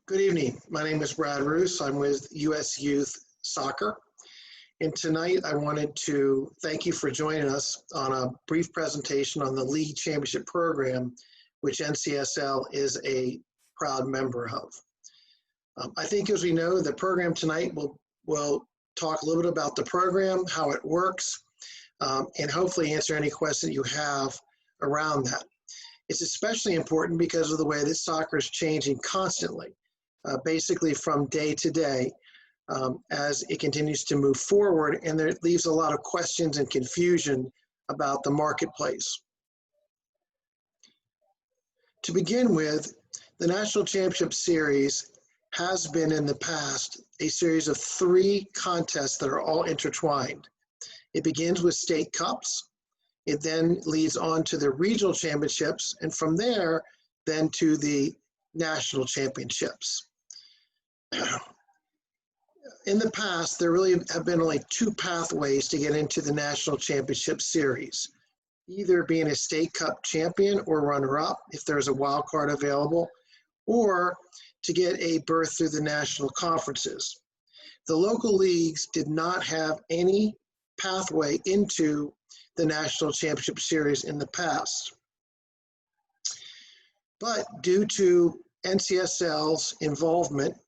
Good evening. My name is Brad Roos. I'm with US Youth Soccer. And tonight I wanted to thank you for joining us on a brief presentation on the League Championship Program, which NCSL is a proud member of. I think, as we know, the program tonight will talk a little bit about the program, how it works, and hopefully answer any question you have around that. It's especially important because of the way that soccer is changing constantly. Basically from day to day as it continues to move forward, and there leaves a lot of questions and confusion about the marketplace. To begin with, the National Championship Series has been in the past a series of 3 contests that are all intertwined. It begins with state cups, it then leads on to the regional championships, and from there then to the national championships. In the past, there really have been only 2 pathways to get into the National Championship Series, either being a state cup champion or runner-up if there's a wild card available, or to get a berth through the national conferences. The local leagues did not have any pathway into the National Championship Series in the past. But due to NCSL's involvement,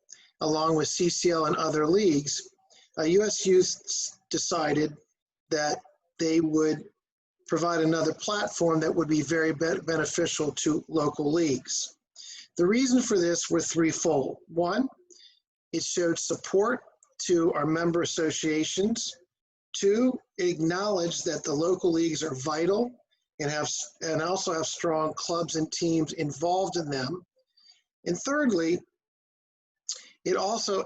along with CCL and other leagues, USYS decided that they would provide another platform that would be very beneficial to local leagues. The reason for this were threefold. 1, it showed support to our member associations. 2, it acknowledged that the local leagues are vital and also have strong clubs and teams involved in them. And thirdly, it also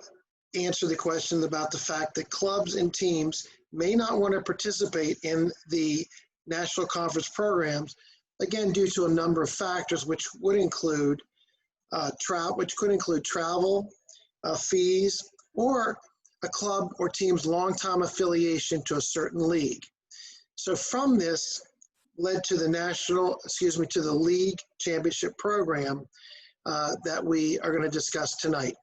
answered the question about the fact that clubs and teams may not want to participate in the national conference programs, again, due to a number of factors, which would include travel, fees, or a club or team's longtime affiliation to a certain league. So from this led to the League Championship Program that we are going to discuss tonight.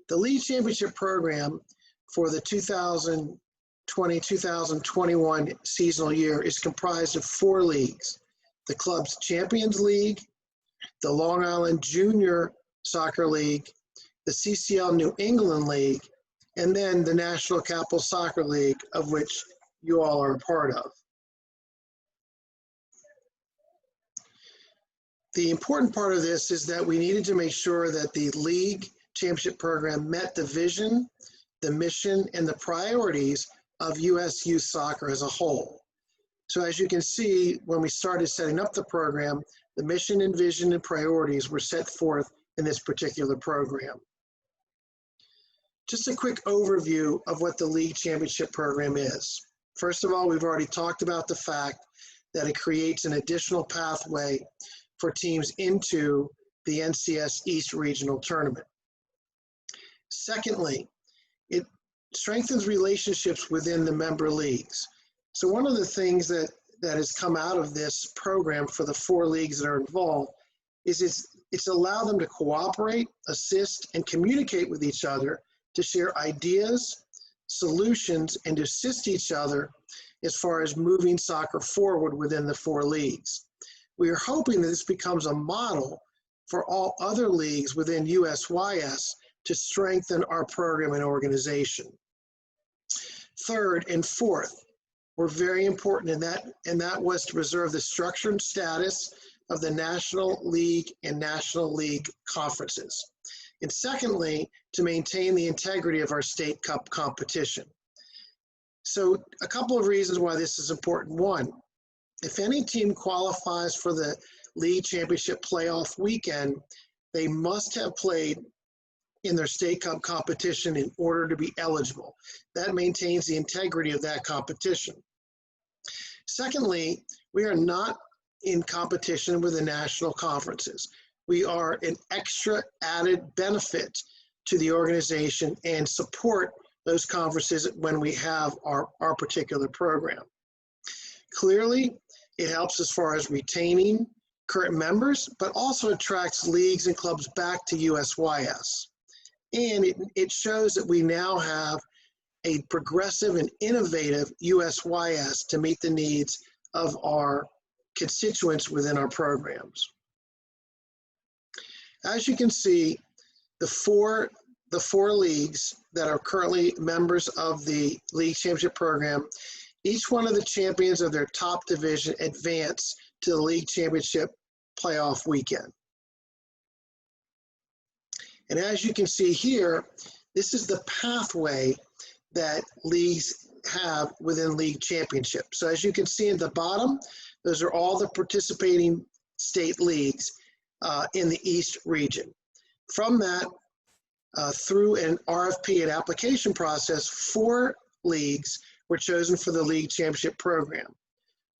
The League Championship Program for the 2020-2021 seasonal year is comprised of 4 leagues: the Club's Champions League, the Long Island Junior Soccer League, the CCL New England League, and then the National Capital Soccer League, of which you all are a part of. The important part of this is that we needed to make sure that the League Championship Program met the vision, the mission, and the priorities of US Youth Soccer as a whole. So as you can see, when we started setting up the program, the mission and vision and priorities were set forth in this particular program. Just a quick overview of what the League Championship Program is. First of all, we've already talked about the fact that it creates an additional pathway for teams into the NCS East Regional Tournament. Secondly, it strengthens relationships within the member leagues. So one of the things that has come out of this program for the 4 leagues that are involved is it's allowed them to cooperate, assist, and communicate with each other to share ideas, solutions, and to assist each other as far as moving soccer forward within the 4 leagues. We are hoping that this becomes a model for all other leagues within USYS to strengthen our program and organization. Third and fourth were very important, and that was to preserve the structure and status of the National League and National League conferences. And secondly, to maintain the integrity of our state cup competition. So a couple of reasons why this is important. 1, if any team qualifies for the League Championship playoff weekend, they must have played in their state cup competition in order to be eligible. That maintains the integrity of that competition. Secondly, we are not in competition with the national conferences. We are an extra added benefit to the organization and support those conferences when we have our particular program. Clearly, it helps as far as retaining current members, but also attracts leagues and clubs back to USYS. And it shows that we now have a progressive and innovative USYS to meet the needs of our constituents within our programs. As you can see, the four leagues that are currently members of the league championship program, each one of the champions of their top division advance to the league championship playoff weekend. And as you can see here, this is the pathway that leagues have within league championship. So as you can see at the bottom, those are all the participating state leagues in the East region. From that, through an RFP and application process, 4 leagues were chosen for the league championship program.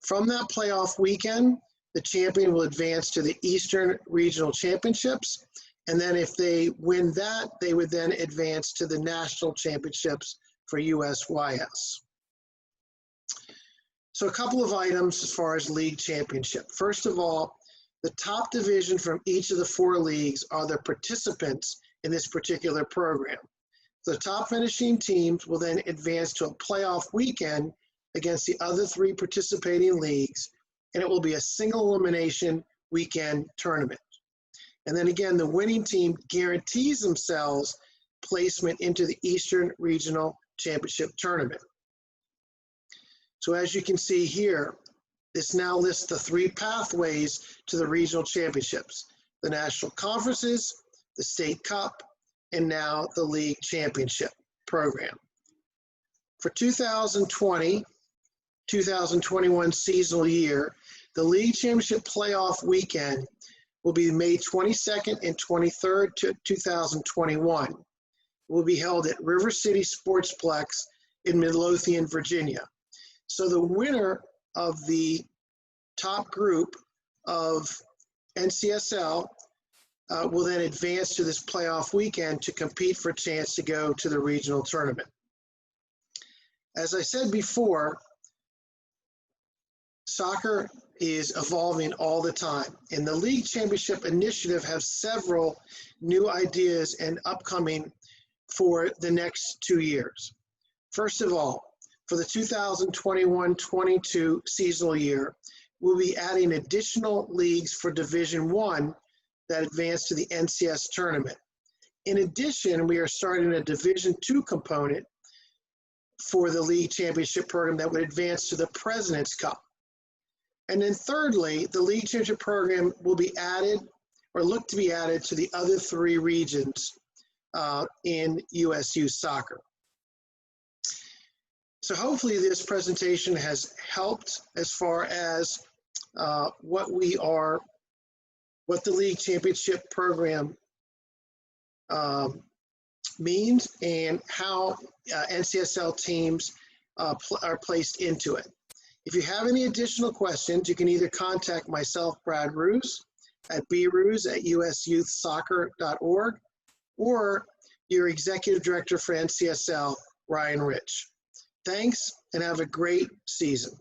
From that playoff weekend, the champion will advance to the Eastern Regional Championships, and then if they win that, they would then advance to the National Championships for USYS. So a couple of items as far as league championship. First of all, the top division from each of the 4 leagues are the participants in this particular program. The top finishing teams will then advance to a playoff weekend against the other 3 participating leagues, and it will be a single elimination weekend tournament. And then again, the winning team guarantees themselves placement into the Eastern Regional Championship Tournament. So as you can see here, this now lists the 3 pathways to the regional championships: the national conferences, the state cup, and now the league championship program. For 2020-2021 seasonal year, the league championship playoff weekend will be May 22nd and 23rd, 2021. It will be held at River City Sportsplex in Midlothian, Virginia. So the winner of the top group of NCSL will then advance to this playoff weekend to compete for a chance to go to the regional tournament. As I said before, soccer is evolving all the time, and the League Championship Initiative has several new ideas and upcoming for the next 2 years. First of all, for the 2021-22 seasonal year, we'll be adding additional leagues for Division I that advance to the NCS tournament. In addition, we are starting a Division II component for the league championship program that would advance to the President's Cup. And then thirdly, the league championship program will be added or look to be added to the other 3 regions in USU soccer. So hopefully this presentation has helped as far as what the league championship program means and how NCSL teams are placed into it. If you have any additional questions, you can either contact myself, Brad Roos, at broos@usyouthsoccer.org, or your Executive Director for NCSL, Ryan Rich. Thanks, and have a great season.